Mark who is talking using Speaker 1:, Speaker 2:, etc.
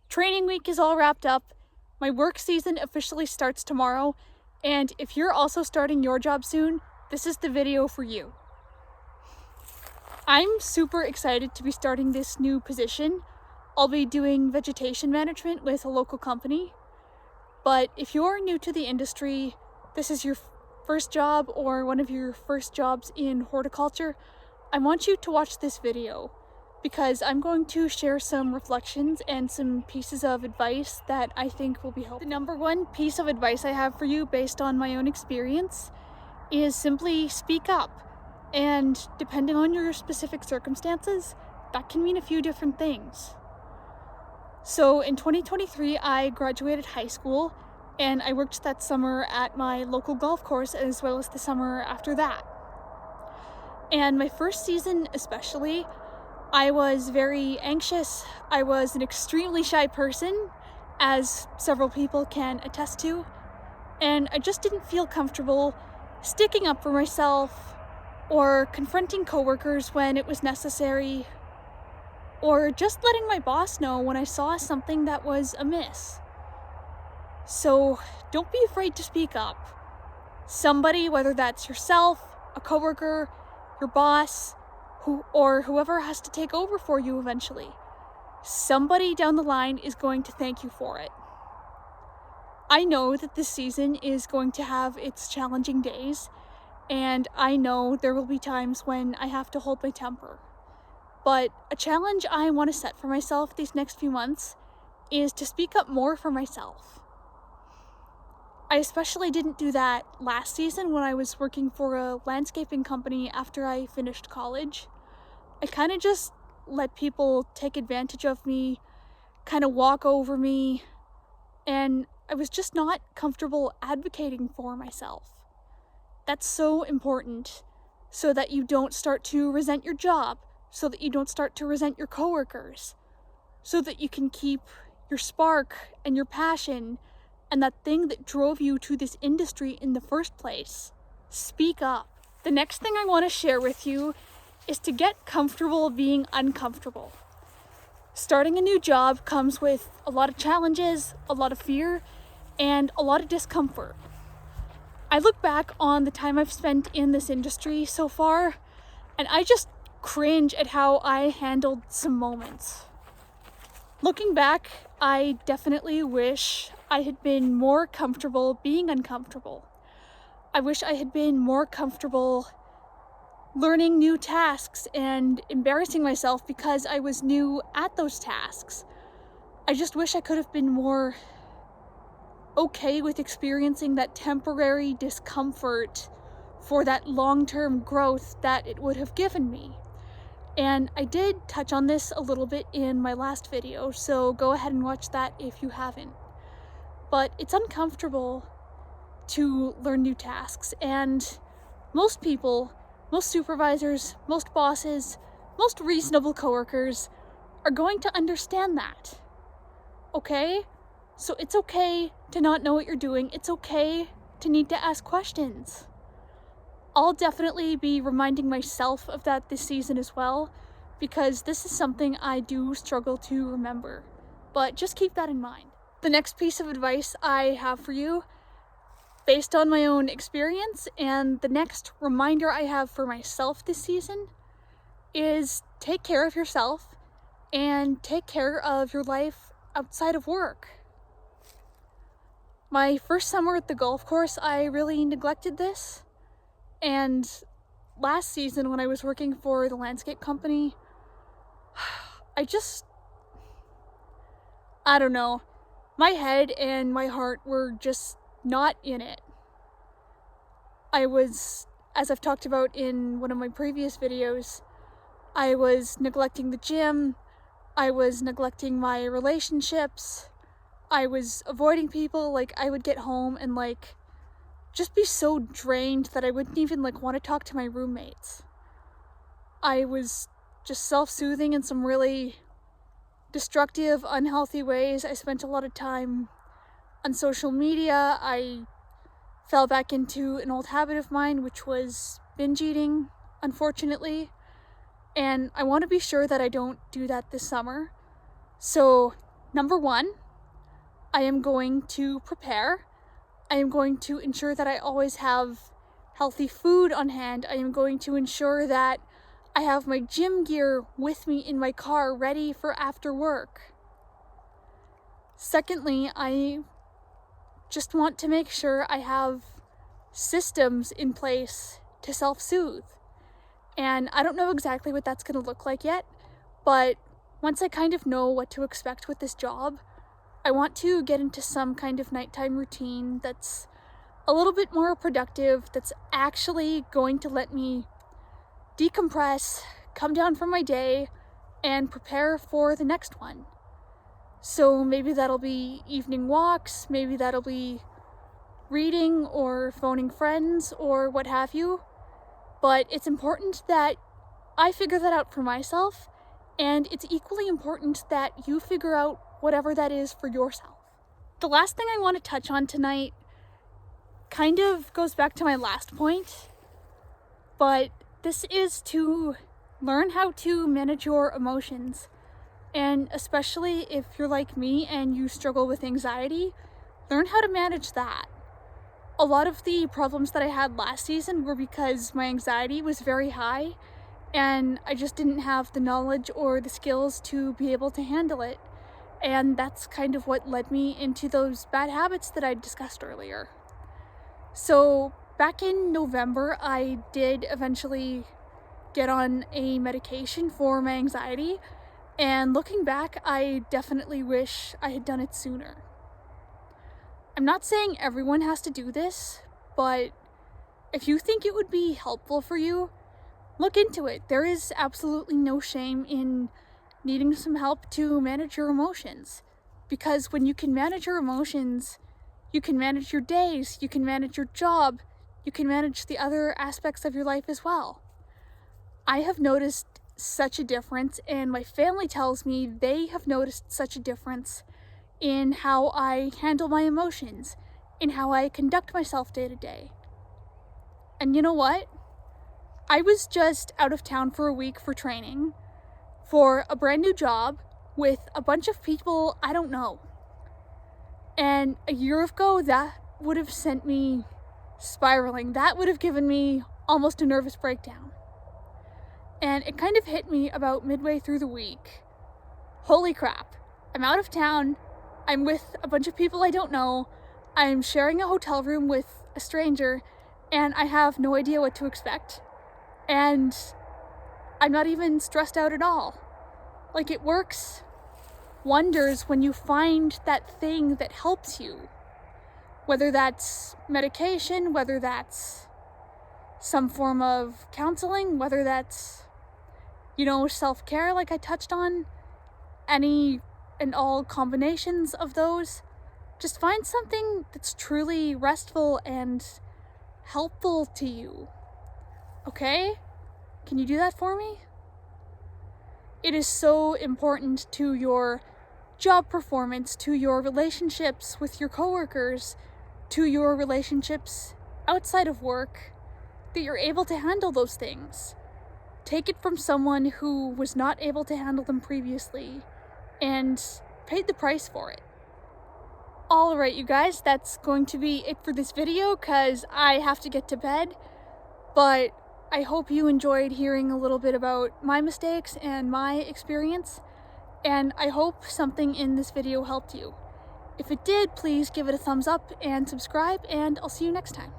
Speaker 1: Training week is all wrapped up. My work season officially starts tomorrow, and if you're also starting your job soon, this is the video for you. I'm super excited to be starting this new position. I'll be doing vegetation management with a local company. But if you're new to the industry, this is your first job or one of your first jobs in horticulture, I want you to watch this video because I'm going to share some reflections and some pieces of advice that I think will be helpful. The number one piece of advice I have for you based on my own experience is simply speak up. And depending on your specific circumstances, that can mean a few different things. So in 2023, I graduated high school and I worked that summer at my local golf course as well as the summer after that. And my first season especially, I was very anxious. I was an extremely shy person, as several people can attest to, and I just didn't feel comfortable sticking up for myself or confronting coworkers when it was necessary, or just letting my boss know when I saw something that was amiss. So don't be afraid to speak up. Somebody, whether that's yourself, a coworker, your boss, or whoever has to take over for you eventually, somebody down the line is going to thank you for it. I know that this season is going to have its challenging days, and I know there will be times when I have to hold my temper. But a challenge I want to set for myself these next few months is to speak up more for myself. I especially didn't do that last season when I was working for a landscaping company after I finished college. I kind of just let people take advantage of me, kind of walk over me, and I was just not comfortable advocating for myself. That's so important so that you don't start to resent your job, so that you don't start to resent your coworkers, so that you can keep your spark and your passion and that thing that drove you to this industry in the first place. Speak up. The next thing I want to share with you is to get comfortable being uncomfortable. Starting a new job comes with a lot of challenges, a lot of fear, and a lot of discomfort. I look back on the time I've spent in this industry so far, and I just cringe at how I handled some moments. Looking back, I definitely wish I had been more comfortable being uncomfortable. I wish I had been more comfortable learning new tasks and embarrassing myself because I was new at those tasks. I just wish I could have been more okay with experiencing that temporary discomfort for that long-term growth that it would have given me. And I did touch on this a little bit in my last video, so go ahead and watch that if you haven't. But it's uncomfortable to learn new tasks, and most people, most supervisors, most bosses, most reasonable coworkers are going to understand that. Okay? So it's okay to not know what you're doing. It's okay to need to ask questions. I'll definitely be reminding myself of that this season as well, because this is something I do struggle to remember. But just keep that in mind. The next piece of advice I have for you, based on my own experience, and the next reminder I have for myself this season, is take care of yourself and take care of your life outside of work. My first summer at the golf course, I really neglected this. And last season when I was working for the landscape company, I don't know. My head and my heart were just not in it. I was, as I've talked about in one of my previous videos, I was neglecting the gym, I was neglecting my relationships, I was avoiding people. Like, I would get home and just be so drained that I wouldn't even want to talk to my roommates. I was just self-soothing in some really destructive, unhealthy ways. I spent a lot of time on social media. I fell back into an old habit of mine, which was binge eating, unfortunately. And I want to be sure that I don't do that this summer. So Number one, I am going to prepare. I am going to ensure that I always have healthy food on hand. I am going to ensure that I have my gym gear with me in my car ready for after work. Secondly, I just want to make sure I have systems in place to self-soothe. And I don't know exactly what that's going to look like yet, but once I kind of know what to expect with this job, I want to get into some kind of nighttime routine that's a little bit more productive, that's actually going to let me decompress, come down from my day, and prepare for the next one. So maybe that'll be evening walks, maybe that'll be reading or phoning friends or what have you. But it's important that I figure that out for myself, and it's equally important that you figure out whatever that is for yourself. The last thing I want to touch on tonight kind of goes back to my last point, but this is to learn how to manage your emotions. And especially if you're like me and you struggle with anxiety, learn how to manage that. A lot of the problems that I had last season were because my anxiety was very high and I just didn't have the knowledge or the skills to be able to handle it. And that's kind of what led me into those bad habits that I discussed earlier. So back in November, I did eventually get on a medication for my anxiety. And looking back, I definitely wish I had done it sooner. I'm not saying everyone has to do this, but if you think it would be helpful for you, look into it. There is absolutely no shame in needing some help to manage your emotions. Because when you can manage your emotions, you can manage your days, you can manage your job, you can manage the other aspects of your life as well. I have noticed such a difference, and my family tells me they have noticed such a difference in how I handle my emotions, in how I conduct myself day to day. And you know what? I was just out of town for a week for training for a brand new job with a bunch of people I don't know. And a year ago, that would have sent me spiraling. That would have given me almost a nervous breakdown. And it kind of hit me about midway through the week. Holy crap, I'm out of town. I'm with a bunch of people I don't know. I'm sharing a hotel room with a stranger, and I have no idea what to expect. And I'm not even stressed out at all. Like, it works wonders when you find that thing that helps you. Whether that's medication, whether that's some form of counseling, whether that's, self-care like I touched on, any and all combinations of those. Just find something that's truly restful and helpful to you. Okay? Can you do that for me? It is so important to your job performance, to your relationships with your coworkers, to your relationships outside of work, that you're able to handle those things. Take it from someone who was not able to handle them previously and paid the price for it. Alright, you guys, that's going to be it for this video because I have to get to bed, but I hope you enjoyed hearing a little bit about my mistakes and my experience, and I hope something in this video helped you. If it did, please give it a thumbs up and subscribe, and I'll see you next time.